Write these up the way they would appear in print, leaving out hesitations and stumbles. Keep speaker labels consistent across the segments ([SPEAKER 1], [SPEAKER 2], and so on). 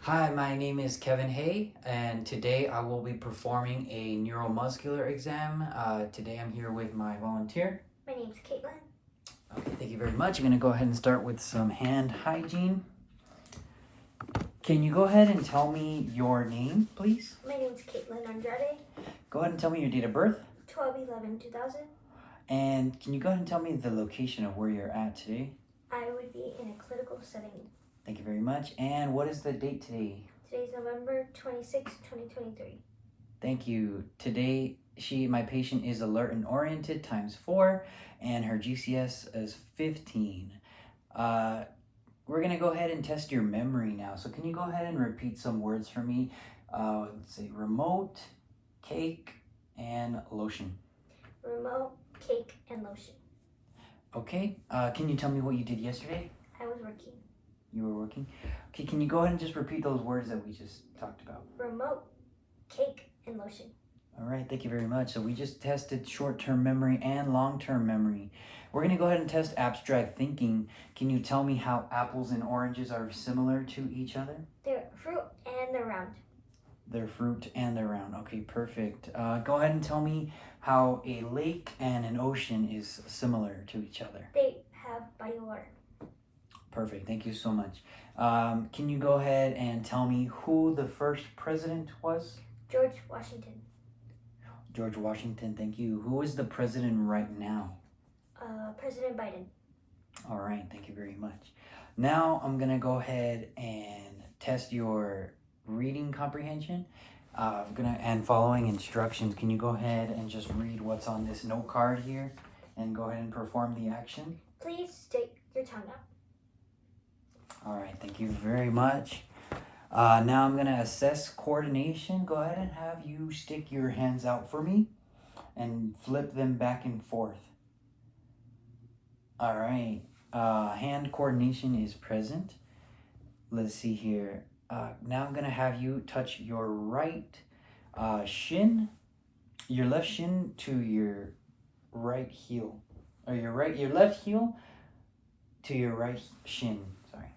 [SPEAKER 1] Hi, my name is Kevin Hay, and today I will be performing a neuromuscular exam. Today I'm here with my volunteer.
[SPEAKER 2] My name's Caitlin.
[SPEAKER 1] Okay, thank you very much. I'm going to go ahead and start with some hand hygiene. Can you go ahead and tell me your name, please?
[SPEAKER 2] My name's Caitlin Andrade.
[SPEAKER 1] Go ahead and tell me your date of birth.
[SPEAKER 2] 12/11/2000.
[SPEAKER 1] And can you go ahead and tell me the location of where you're at today?
[SPEAKER 2] I would be in a clinical setting.
[SPEAKER 1] Thank you very much. And what is the date today?
[SPEAKER 2] Today's November 26, 2023.
[SPEAKER 1] Thank you. Today, my patient is alert and oriented ×4, and her GCS is 15. We're gonna go ahead and test your memory now. So can you go ahead and repeat some words for me? Let's say remote, cake, and lotion.
[SPEAKER 2] Remote, cake, and lotion.
[SPEAKER 1] Okay. Can you tell me what you did yesterday?
[SPEAKER 2] I was working.
[SPEAKER 1] You were working? Okay, can you go ahead and just repeat those words that we just talked about?
[SPEAKER 2] Remote, cake, and lotion.
[SPEAKER 1] All right, thank you very much. So we just tested short-term memory and long-term memory. We're going to go ahead and test abstract thinking. Can you tell me how apples and oranges are similar to each other?
[SPEAKER 2] They're fruit and they're round.
[SPEAKER 1] They're fruit and they're round. Okay, perfect. Go ahead and tell me how a lake and an ocean is similar to each other.
[SPEAKER 2] They have body water.
[SPEAKER 1] Perfect, thank you so much. Can you go ahead and tell me who the first president was?
[SPEAKER 2] George Washington.
[SPEAKER 1] George Washington, thank you. Who is the president right now?
[SPEAKER 2] President Biden.
[SPEAKER 1] All right, thank you very much. Now I'm gonna go ahead and test your reading comprehension. And following instructions. Can you go ahead and just read what's on this note card here and go ahead and perform the action?
[SPEAKER 2] Please stick your tongue out.
[SPEAKER 1] All right, thank you very much. Now I'm gonna assess coordination. Go ahead and have you stick your hands out for me and flip them back and forth. All right, hand coordination is present. Let's see here. Now I'm gonna have you touch your right shin, your left shin to your right heel, or your left heel to your right shin. Sorry.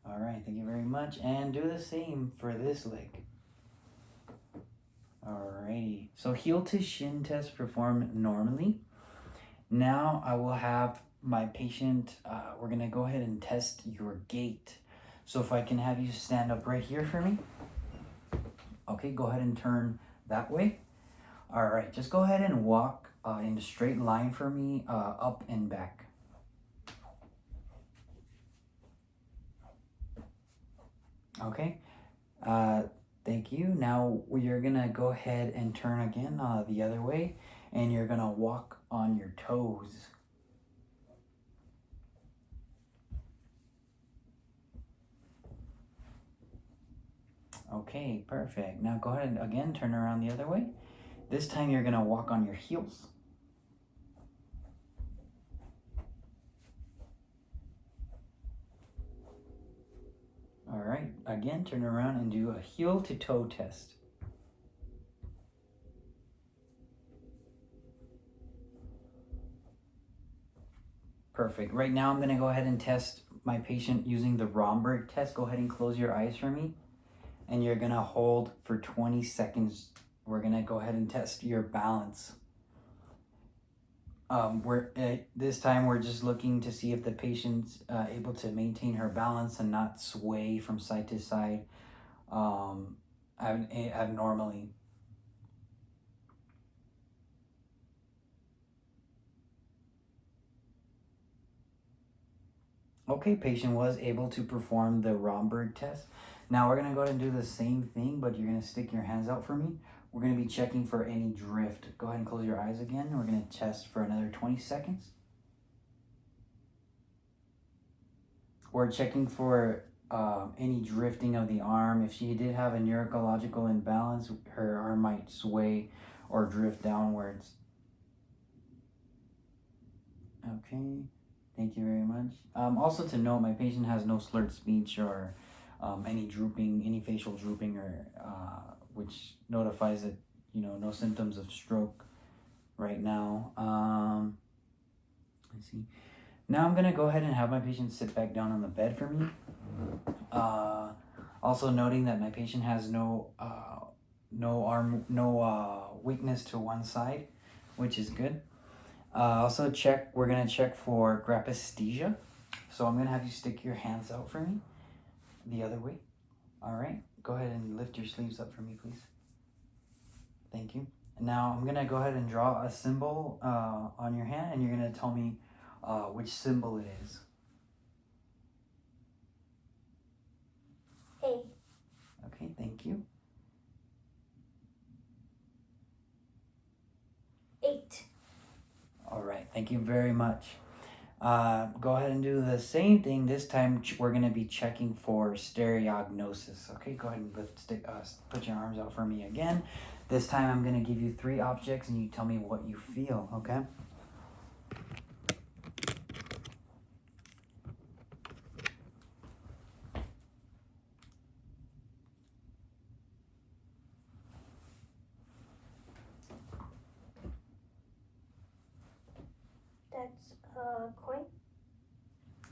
[SPEAKER 1] All right, thank you very much, and do the same for this leg. Alrighty, so heel to shin test performed normally. Now I will have my patient, we're gonna go ahead and test your gait. So if I can have you stand up right here for me. Okay, go ahead and turn that way. All right, just go ahead and walk in a straight line for me, up and back. Okay, thank you. Now you're gonna go ahead and turn again the other way, and you're gonna walk on your toes. Okay, perfect. Now go ahead and again turn around the other way. This time you're gonna walk on your heels. All right, again turn around and do a heel to toe test. Perfect. Right now I'm gonna go ahead and test my patient using the Romberg test. Go ahead and close your eyes for me. And you're gonna hold for 20 seconds. We're gonna go ahead and test your balance. This time we're just looking to see if the patient's able to maintain her balance and not sway from side to side abnormally. Okay, patient was able to perform the Romberg test. Now we're gonna go ahead and do the same thing, but you're gonna stick your hands out for me. We're gonna be checking for any drift. Go ahead and close your eyes again. We're gonna test for another 20 seconds. We're checking for any drifting of the arm. If she did have a neurological imbalance, her arm might sway or drift downwards. Okay, thank you very much. Also to note, my patient has no slurred speech or any drooping, any facial drooping, or which notifies that no symptoms of stroke right now. Let's see. Now I'm gonna go ahead and have my patient sit back down on the bed for me. Also noting that my patient has no weakness to one side, which is good. Also we're gonna check for grapisthesia. So I'm gonna have you stick your hands out for me, the other way. All right, go ahead and lift your sleeves up for me, please. Thank you. Now I'm gonna go ahead and draw a symbol on your hand, and you're gonna tell me which symbol it is.
[SPEAKER 2] A.
[SPEAKER 1] Okay, thank you.
[SPEAKER 2] 8.
[SPEAKER 1] All right, thank you very much. Go ahead and do the same thing. This time we're going to be checking for stereognosis. Okay, go ahead and put your arms out for me again. This time I'm going to give you 3 objects and you tell me what you feel, okay?
[SPEAKER 2] That's a coin.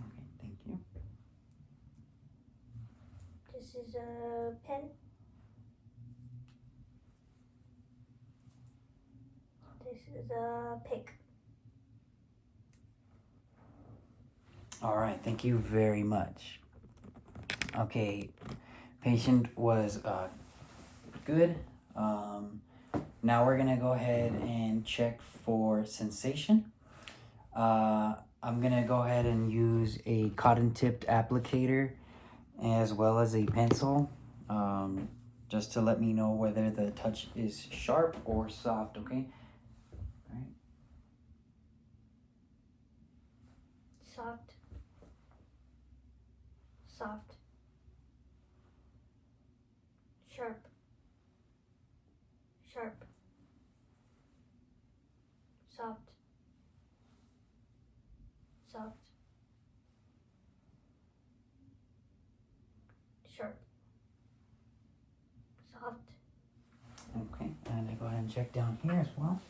[SPEAKER 1] Okay, thank you.
[SPEAKER 2] This is a pen. This is a pig.
[SPEAKER 1] All right, thank you very much. Okay, patient was good. Now we're gonna go ahead and check for sensation. I'm gonna go ahead and use a cotton tipped applicator as well as a pencil, just to let me know whether the touch is sharp or soft, okay? All right.
[SPEAKER 2] Soft. Soft. Sharp. Sharp. Soft. Soft. Sharp. Soft.
[SPEAKER 1] Okay, and I go ahead and check down here as well.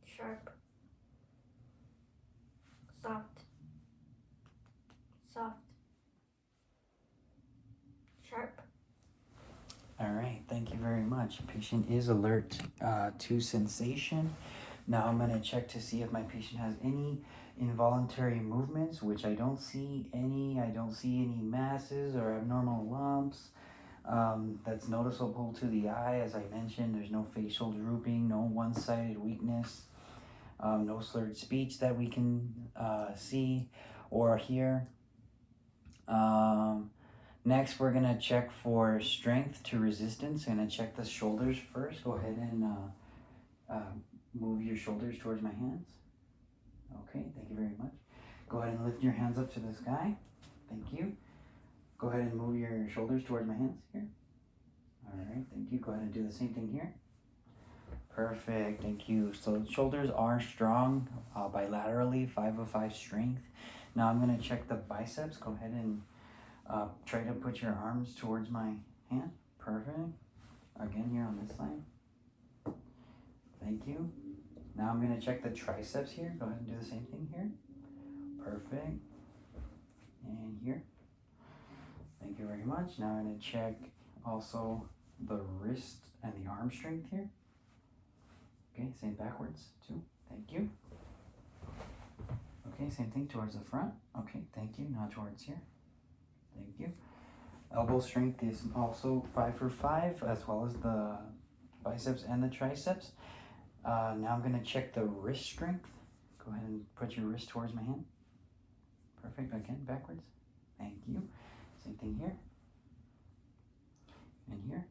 [SPEAKER 2] Sharp. Soft. Soft. Sharp.
[SPEAKER 1] All right, thank you very much. Patient is alert to sensation. Now I'm gonna check to see if my patient has any involuntary movements, which I don't see any. I don't see any masses or abnormal lumps. That's noticeable to the eye. As I mentioned, there's no facial drooping, no one-sided weakness, no slurred speech that we can see or hear. Next, we're gonna check for strength to resistance. I'm gonna check the shoulders first. Go ahead and move your shoulders towards my hands. Okay, thank you very much. Go ahead and lift your hands up to the sky. Thank you. Go ahead and move your shoulders towards my hands here. All right, thank you. Go ahead and do the same thing here. Perfect, thank you. So shoulders are strong bilaterally, 5 of 5 strength. Now I'm gonna check the biceps. Go ahead and try to put your arms towards my hand. Perfect. Again, here on this side. Thank you. Now I'm gonna check the triceps here. Go ahead and do the same thing here. Perfect. And here. Thank you very much. Now I'm gonna check also the wrist and the arm strength here. Okay, same backwards too. Thank you. Okay, same thing towards the front. Okay, thank you. Now towards here. Thank you. Elbow strength is also 5 for 5, as well as the biceps and the triceps. Now I'm gonna check the wrist strength. Go ahead and put your wrist towards my hand. Perfect, again, backwards. Thank you. Same thing here. And here.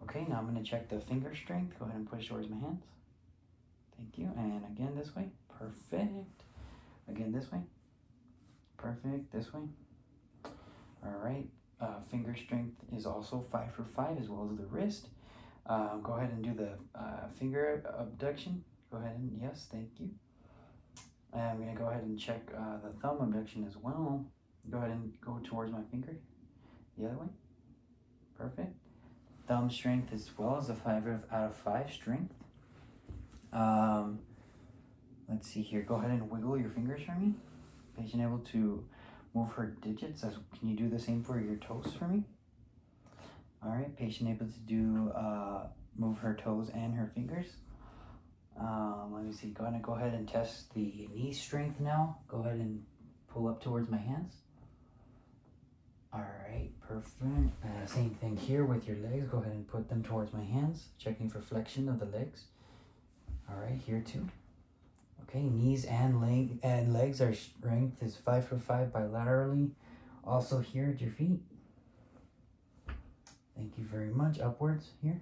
[SPEAKER 1] Okay, now I'm gonna check the finger strength. Go ahead and push towards my hands. Thank you, and again this way. Perfect. Again this way. Perfect, this way. All right, finger strength is also 5 for 5, as well as the wrist. Go ahead and do the finger abduction. Go ahead and, yes, thank you. I'm gonna go ahead and check the thumb abduction as well. Go ahead and go towards my finger, the other way. Perfect. Thumb strength as well as a 5 out of 5 strength. Let's see here. Go ahead and wiggle your fingers for me. Patient able to move her digits. Can you do the same for your toes for me? All right, patient able to do move her toes and her fingers. Let me see. Going to go ahead and test the knee strength now. Go ahead and pull up towards my hands. All right, perfect. Same thing here with your legs. Go ahead and put them towards my hands, checking for flexion of the legs. All right, here too. Okay, knees and legs. Our strength is 5 for 5 bilaterally. Also here at your feet. Thank you very much. Upwards here.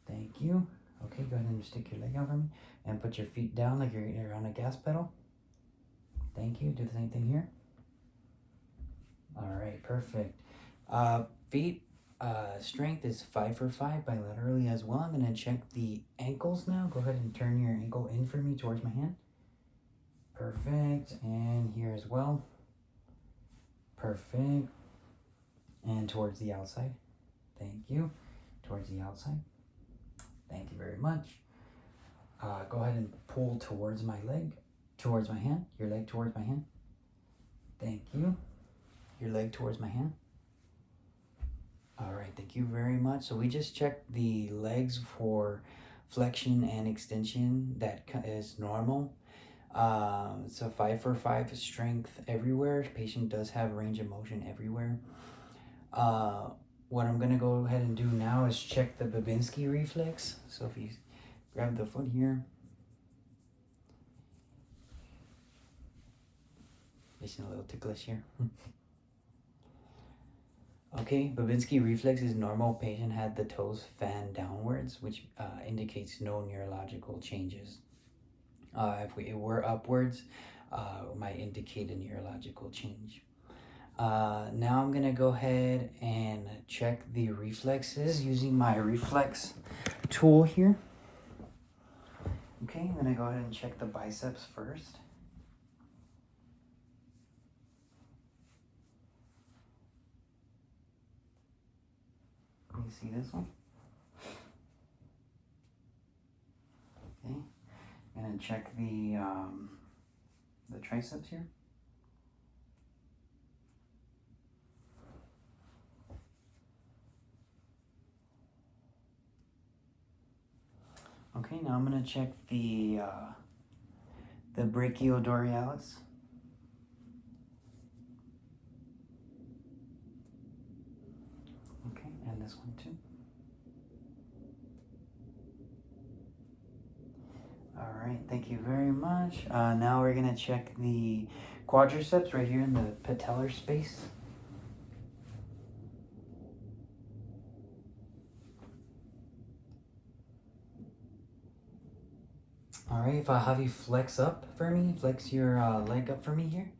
[SPEAKER 1] Thank you. Okay, go ahead and stick your leg out for me and put your feet down like you're on a gas pedal. Thank you. Do the same thing here. All right, perfect. Feet strength is 5 for 5 bilaterally as well. I'm going to check the ankles now. Go ahead and turn your ankle in for me towards my hand. Perfect. And here as well. Perfect. And towards the outside. Thank you. Towards the outside. Thank you very much. Go ahead and pull towards my leg, towards my hand, your leg towards my hand. Thank you. Your leg towards my hand. All right, thank you very much. So we just checked the legs for flexion and extension. That is normal. So 5 for 5 strength everywhere. Patient does have range of motion everywhere. What I'm going to go ahead and do now is check the Babinski reflex. So if you grab the foot here. Just a little ticklish here. Okay, Babinski reflex is normal. Patient had the toes fan downwards, which indicates no neurological changes. If it were upwards, it might indicate a neurological change. Now I'm gonna go ahead and check the reflexes using my reflex tool here. Okay, I'm gonna go ahead and check the biceps first. You see this one? Okay, I'm gonna check the triceps here. Okay, now I'm gonna check the brachiodorsales. Okay, and this one too. All right, thank you very much. Now we're gonna check the quadriceps right here in the patellar space. All right, if I have you flex up for me, flex your leg up for me here.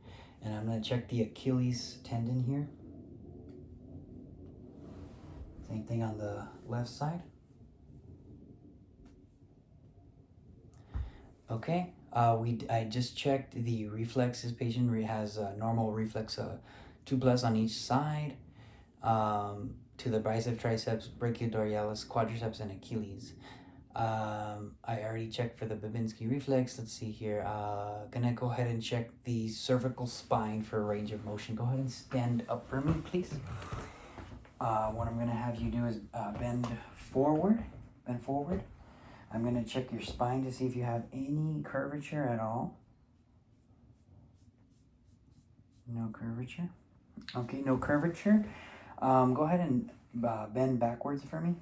[SPEAKER 1] And I'm gonna check the Achilles tendon here. Same thing on the left side. Okay, I just checked the reflexes. Patient has a normal reflex 2+ on each side. To the bicep, triceps, brachiodorsales, quadriceps, and Achilles. I already checked for the Babinski reflex. Let's see here. Gonna go ahead and check the cervical spine for range of motion. Go ahead and stand up for me, please. What I'm gonna have you do is bend forward. I'm gonna check your spine to see if you have any curvature at all. No curvature. Okay, no curvature. Go ahead and bend backwards for me.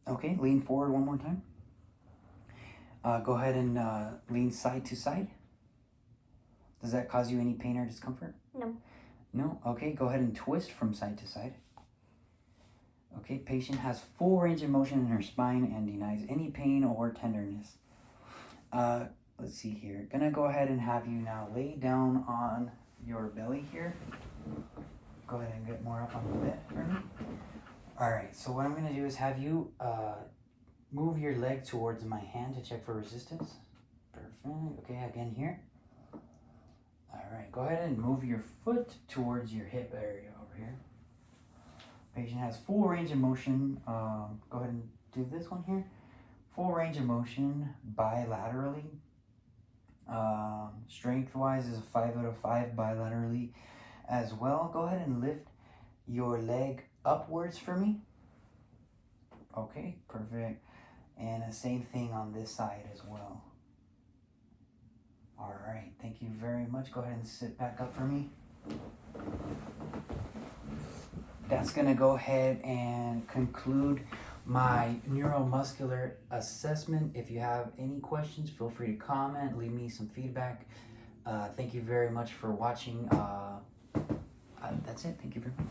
[SPEAKER 1] Okay, lean forward one more time. Go ahead and lean side to side. Does that cause you any pain or discomfort?
[SPEAKER 2] No.
[SPEAKER 1] No? Okay, go ahead and twist from side to side. Okay, patient has full range of motion in her spine and denies any pain or tenderness. Let's see here. Gonna go ahead and have you now lay down on your belly here. Go ahead and get more up on the bed for me. All right, so what I'm gonna do is have you move your leg towards my hand to check for resistance. Perfect. Okay, again here. All right, go ahead and move your foot towards your hip area over here. Patient has full range of motion. Go ahead and do this one here. Full range of motion bilaterally. Strength-wise is a 5 out of 5 bilaterally as well. Go ahead and lift your leg upwards for me. Okay, perfect. And the same thing on this side as well. All right, thank you very much. Go ahead and sit back up for me. That's gonna go ahead and conclude my neuromuscular assessment. If you have any questions, feel free to comment, leave me some feedback. Thank you very much for watching. That's it. Thank you very much.